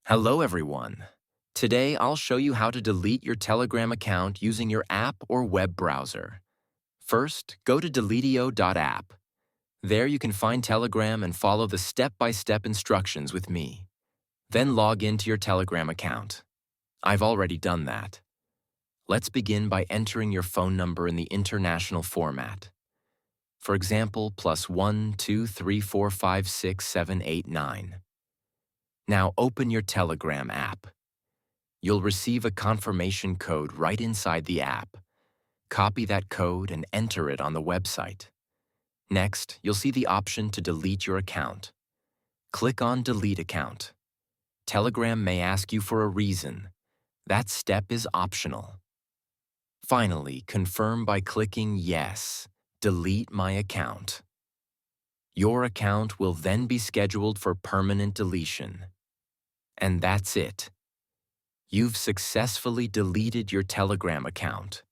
Hello everyone. Today I'll show you how to delete your Telegram account using your app or web browser. First, go to deletio.app. There you can find Telegram and follow the step-by-step instructions with me. Then log into your Telegram account. I've already done that. Let's begin by entering your phone number in the international format. For example, +1 2 3 4 5 6 7 8 9. Now open your Telegram app. You'll receive a confirmation code right inside the app. Copy that code and enter it on the website. Next, you'll see the option to delete your account. Click on Delete Account. Telegram may ask you for a reason. That step is optional. Finally, confirm by clicking Yes, Delete my account. Your account will then be scheduled for permanent deletion. And that's it. You've successfully deleted your Telegram account.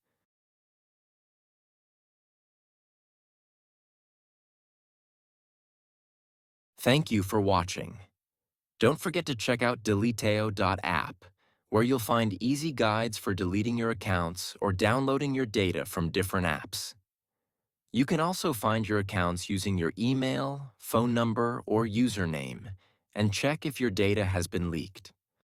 Thank you for watching. Don't forget to check out deleteo.app, where you'll find easy guides for deleting your accounts or downloading your data from different apps. You can also find your accounts using your email, phone number, or username, and check if your data has been leaked.